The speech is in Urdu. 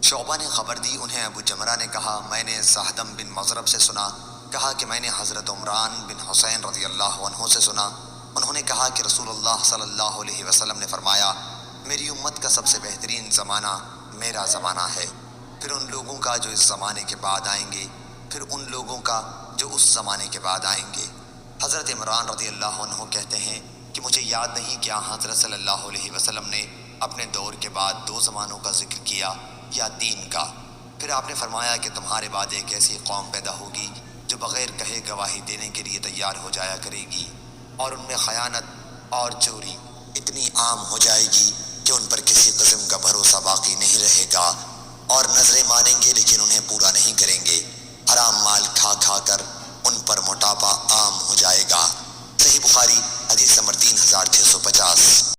شعبہ نے خبر دی انہیں ابو جمرہ نے کہا میں نے زہدم بن مضرب سے سنا، کہا کہ میں نے حضرت عمران بن حسین رضی اللہ عنہ سے سنا، انہوں نے کہا کہ رسول اللہ صلی اللہ علیہ وسلم نے فرمایا میری امت کا سب سے بہترین زمانہ میرا زمانہ ہے، پھر ان لوگوں کا جو اس زمانے کے بعد آئیں گے، پھر ان لوگوں کا جو اس زمانے کے بعد آئیں گے۔ حضرت عمران رضی اللہ عنہ کہتے ہیں کہ مجھے یاد نہیں کہ حضرت صلی اللہ علیہ وسلم نے اپنے دور کے بعد 2 زمانوں کا ذکر کیا یا 3 کا۔ پھر آپ نے فرمایا کہ تمہارے بعد ایک ایسی قوم پیدا ہوگی جو بغیر کہے گواہی دینے کے لیے تیار ہو جایا کرے گی، اور ان میں خیانت اور چوری اتنی عام ہو جائے گی کہ ان پر کسی قسم کا بھروسہ باقی نہیں رہے گا، اور نظریں مانیں گے لیکن انہیں پورا نہیں کریں گے، حرام مال کھا کھا کر ان پر موٹاپا عام ہو جائے گا۔ صحیح بخاری حدیث نمبر 3650۔